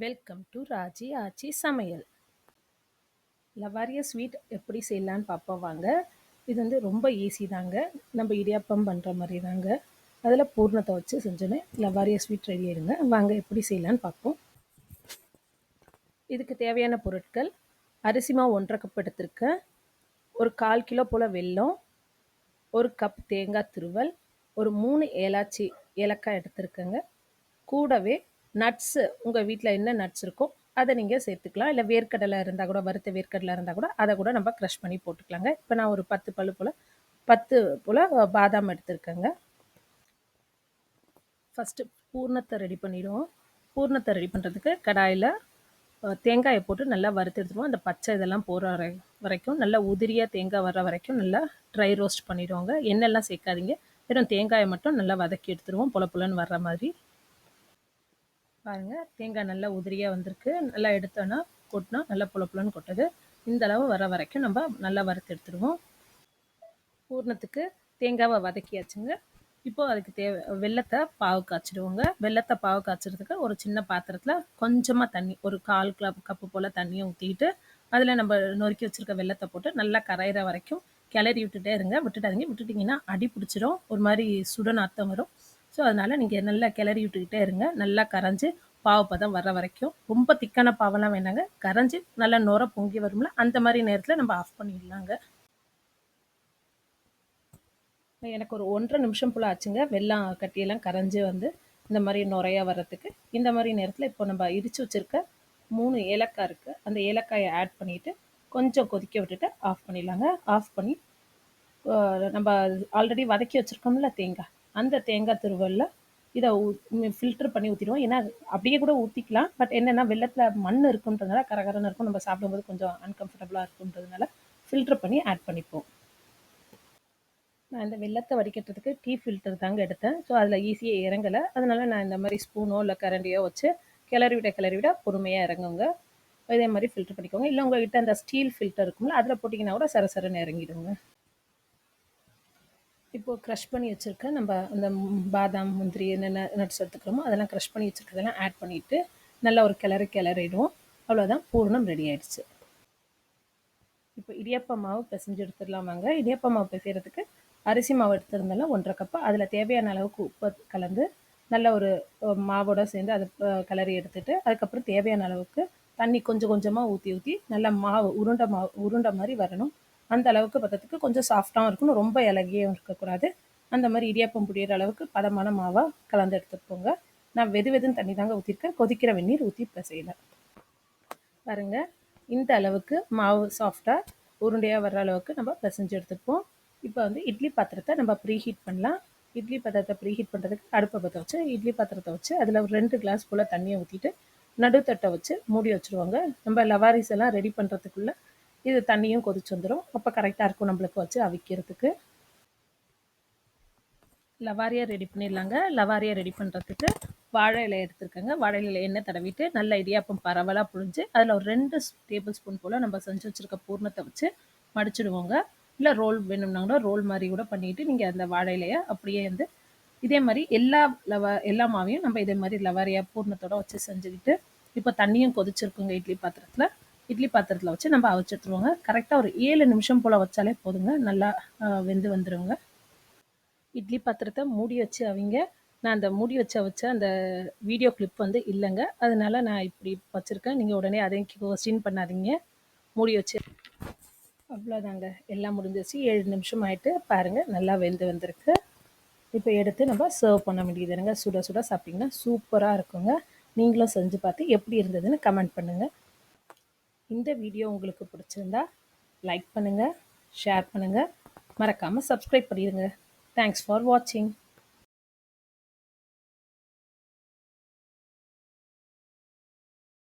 Welcome to Raji ஆச்சி சமையல். லவாரியா sweet எப்படி செய்யலான்னு பார்ப்போம் வாங்க. இது வந்து ரொம்ப ஈஸி தாங்க. நம்ம இடியாப்பம் பண்ணுற மாதிரி தாங்க. அதில் பூர்ணத்தை வச்சு செஞ்சோன்னே லவாரியா ஸ்வீட் ரெடி ஆயிடுங்க. வாங்க எப்படி செய்யலான்னு பார்ப்போம். இதுக்கு தேவையான பொருட்கள்: அரிசி மாவு 1.5 கப் எடுத்திருக்கேன், ஒரு 1/4 கிலோ போல் வெல்லம், 1 கப் தேங்காய் துருவல், ஒரு 3 ஏலக்காய் எடுத்திருக்கேங்க. கூடவே நட்ஸு, உங்கள் வீட்டில் என்ன நட்ஸ் இருக்கோ அதை நீங்கள் சேர்த்துக்கலாம். இல்லை வேர்க்கடலை இருந்தால் கூட, வறுத்த வேர்க்கடலை இருந்தால் கூட அதை கூட நம்ம க்ரஷ் பண்ணி போட்டுக்கலாங்க. இப்போ நான் ஒரு 10 போல் பாதாம் எடுத்துருக்கேங்க. ஃபஸ்ட்டு பூர்ணத்தை ரெடி பண்ணிவிடுவோம். பூர்ணத்தை ரெடி பண்ணுறதுக்கு கடாயில் தேங்காயை போட்டு நல்லா வறுத்து எடுத்துருவோம். அந்த பச்சை இதெல்லாம் போகிற வரைக்கும் நல்லா உதிரியாக தேங்காய் வர்ற வரைக்கும் நல்லா ட்ரை ரோஸ்ட் பண்ணிவிடுவோங்க. எண்ணெய்லாம் சேர்க்காதீங்க, வெறும் தேங்காயை மட்டும் நல்லா வதக்கி எடுத்துருவோம், புலன்னு வர்ற மாதிரி. பாருங்கள், தேங்காய் நல்லா உதிரியாக வந்திருக்கு. நல்லா எடுத்தோன்னா கொட்டினா நல்லா புலன்னு கொட்டுது. இந்த அளவு வர வரைக்கும் நம்ம நல்லா வறுத்து எடுத்துடுவோம். பூர்ணத்துக்கு தேங்காவை வதக்கியாச்சுங்க. இப்போது அதுக்கு வெல்லத்தை பாவு காய்ச்சிடுவோங்க. வெல்லத்தை பாவு காய்ச்சறதுக்கு ஒரு சின்ன பாத்திரத்தில் கொஞ்சமாக தண்ணி, ஒரு 1/4 கப்பு போல் தண்ணியை ஊற்றிட்டு அதில் நம்ம நொறுக்கி வச்சுருக்க வெல்லத்தை போட்டு நல்லா கரையிற வரைக்கும் கிளறி விட்டுட்டே இருங்க. விட்டுட்டிங்கன்னா அடி பிடிச்சிடும், ஒரு மாதிரி சுட நாத்தம் வரும். ஸோ அதனால் நீங்கள் நல்லா கிளறி விட்டுக்கிட்டே இருங்க. நல்லா கரைஞ்சி பாவப்பதம் வர்ற வரைக்கும். ரொம்ப திக்கான பாவெல்லாம் வேண்டாங்க, கரைஞ்சி நல்லா நுர பொங்கி வரும்ல, அந்த மாதிரி நேரத்தில் நம்ம ஆஃப் பண்ணிடலாங்க. எனக்கு ஒரு 1.5 நிமிஷம் போல் ஆச்சுங்க வெல்லம் கட்டியெல்லாம் கரைஞ்சி வந்து இந்த மாதிரி நுரையா வர்றதுக்கு. இந்த மாதிரி நேரத்தில் இப்போ நம்ம இடித்து வச்சுருக்க 3 ஏலக்காய் இருக்குது, அந்த ஏலக்காயை ஆட் பண்ணிவிட்டு கொஞ்சம் கொதிக்க விட்டுட்டு ஆஃப் பண்ணிடலாங்க. ஆஃப் பண்ணி நம்ம ஆல்ரெடி வதக்கி வச்சுருக்கோம்ல தேங்காய், அந்த தேங்காய் துருவலில் இதை ஃபில்ட்ரு பண்ணி ஊற்றிடுவோம். ஏன்னா அப்படியே கூட ஊற்றிக்கலாம், பட் என்னென்னா வெள்ளத்தில் மண் இருக்குன்றதுனால கரகரன்னு இருக்கும், நம்ம சாப்பிடும்போது கொஞ்சம் அன்கம்ஃபர்டபுளாக இருக்குன்றதுனால ஃபில்ட்ரு பண்ணி ஆட் பண்ணிப்போம். நான் இந்த வெள்ளத்தை வடிகட்டுறதுக்கு டீ ஃபில்டர் தாங்க எடுத்தேன். ஸோ அதில் ஈஸியாக இறங்கலை, அதனால நான் இந்த மாதிரி ஸ்பூனோ இல்லை கரண்டியோ வச்சு கிளறி விட பொறுமையாக இறங்குங்க. இதே மாதிரி ஃபில்டர் பண்ணிக்கோங்க. இல்லை உங்கள்கிட்ட அந்த ஸ்டீல் ஃபில்டர் இருக்கும்ல, அதில் போட்டிங்கன்னா கூட சரசரன்னு இறங்கிடுங்க. இப்போது க்ரஷ் பண்ணி வச்சுருக்க நம்ம அந்த பாதாம், முந்திரி, என்னென்ன நட்ஸ் எடுத்துக்கிறோமோ அதெல்லாம் க்ரஷ் பண்ணி வச்சுருக்கிறதெல்லாம் ஆட் பண்ணிவிட்டு நல்லா ஒரு கிளறிடுவோம். அவ்வளோதான், பூர்ணம் ரெடி ஆகிடுச்சு. இப்போ இடியாப்ப மாவு பிசைஞ்சு எடுத்துடலாம் வாங்க. இடியாப்ப மாவு பிசைகிறதுக்கு அரிசி மாவு எடுத்துருந்தாலும் 1.5 கப்பு, அதில் தேவையான அளவுக்கு உப்பு கலந்து நல்ல ஒரு மாவோட சேர்ந்து அதை கிளறி எடுத்துகிட்டு அதுக்கப்புறம் தேவையான அளவுக்கு தண்ணி கொஞ்சம் கொஞ்சமாக ஊற்றி நல்லா மாவு உருண்டை மாதிரி வரணும். அந்த அளவுக்கு பதத்துக்கு கொஞ்சம் சாஃப்டாகவும் இருக்கணும், ரொம்ப இலகியும் இருக்கக்கூடாது. அந்த மாதிரி இடியாப்பம் புரியிற அளவுக்கு பதமான மாவாக கலந்து எடுத்துக்கோங்க. நான் வெதுன்னு தண்ணி தாங்க ஊற்றிருக்கேன், கொதிக்கிற வெந்நீர் ஊற்றி பிசையல. பாருங்கள், இந்த அளவுக்கு மாவு சாஃப்டாக உருண்டையாக வர்ற அளவுக்கு நம்ம பிசைஞ்சு எடுத்துப்போம். இப்போ வந்து இட்லி பாத்திரத்தை நம்ம ப்ரீஹீட் பண்ணலாம். இட்லி பாத்திரத்தை ப்ரீஹீட் பண்ணுறதுக்கு அடுப்பை பற்ற வச்சு இட்லி பாத்திரத்தை வச்சு அதில் ஒரு 2 கிளாஸ் போல் தண்ணியை ஊற்றிட்டு நடுத்தட்டை வச்சு மூடி வச்சுருவாங்க. நம்ம லவாரிஸ் எல்லாம் ரெடி பண்ணுறதுக்குள்ளே இது தண்ணியும் கொதிச்சு வந்துடும். அப்போ கரெக்டாக இருக்கும் நம்மளுக்கு வச்சு அவிக்கிறதுக்கு. லவாரியா ரெடி பண்ணிடலாங்க. லவாரியா ரெடி பண்ணுறதுக்கு வாழை இலை எடுத்துருக்கேங்க. வாழை இலை எண்ணெய் தடவிட்டு நல்ல இடியாப்பம் பரவலாக புழிஞ்சு அதில் ஒரு 2 டேபிள் ஸ்பூன் போல் நம்ம செஞ்சு வச்சுருக்க பூர்ணத்தை வச்சு மடிச்சிடுவோங்க. இல்லை ரோல் வேணும்னாங்கன்னா ரோல் மாதிரி கூட பண்ணிவிட்டு நீங்கள் அந்த வாழை இலையை அப்படியே வந்து இதே மாதிரி எல்லா மாவையும் நம்ம இதே மாதிரி லவாரியா பூர்ணத்தோடு வச்சு செஞ்சுக்கிட்டு இப்போ தண்ணியும் கொதிச்சிருக்குங்க இட்லி பாத்திரத்தில் வச்சு நம்ம அவிச்சு எடுத்துருவோங்க. கரெக்டாக ஒரு 7 நிமிஷம் போல் வச்சாலே போதுங்க, நல்லா வெந்து வந்துடுங்க. இட்லி பாத்திரத்தை மூடி வச்சு அவிங்க. நான் அந்த மூடி வச்ச அந்த வீடியோ கிளிப் வந்து இல்லைங்க, அதனால நான் இப்படி வச்சுருக்கேன். நீங்கள் உடனே அதையும் கொஸ்டின் பண்ணாதீங்க. மூடி வச்சு அவ்வளோதாங்க, எல்லாம் முடிஞ்சிச்சு. 7 நிமிஷம் ஆகிட்டு பாருங்கள், நல்லா வெந்து வந்திருக்கு. இப்போ எடுத்து நம்ம சர்வ் பண்ண வேண்டியதுங்க. சுட சுட சாப்பிட்டிங்கன்னா சூப்பராக இருக்குங்க. நீங்களும் செஞ்சு பார்த்து எப்படி இருந்ததுன்னு கமெண்ட் பண்ணுங்கள். இந்த வீடியோ உங்களுக்கு பிடிச்சிருந்தா லைக் பண்ணுங்கள், ஷேர் பண்ணுங்கள், மறக்காமல் சப்ஸ்கிரைப் பண்ணிடுங்க. Thanks for watching.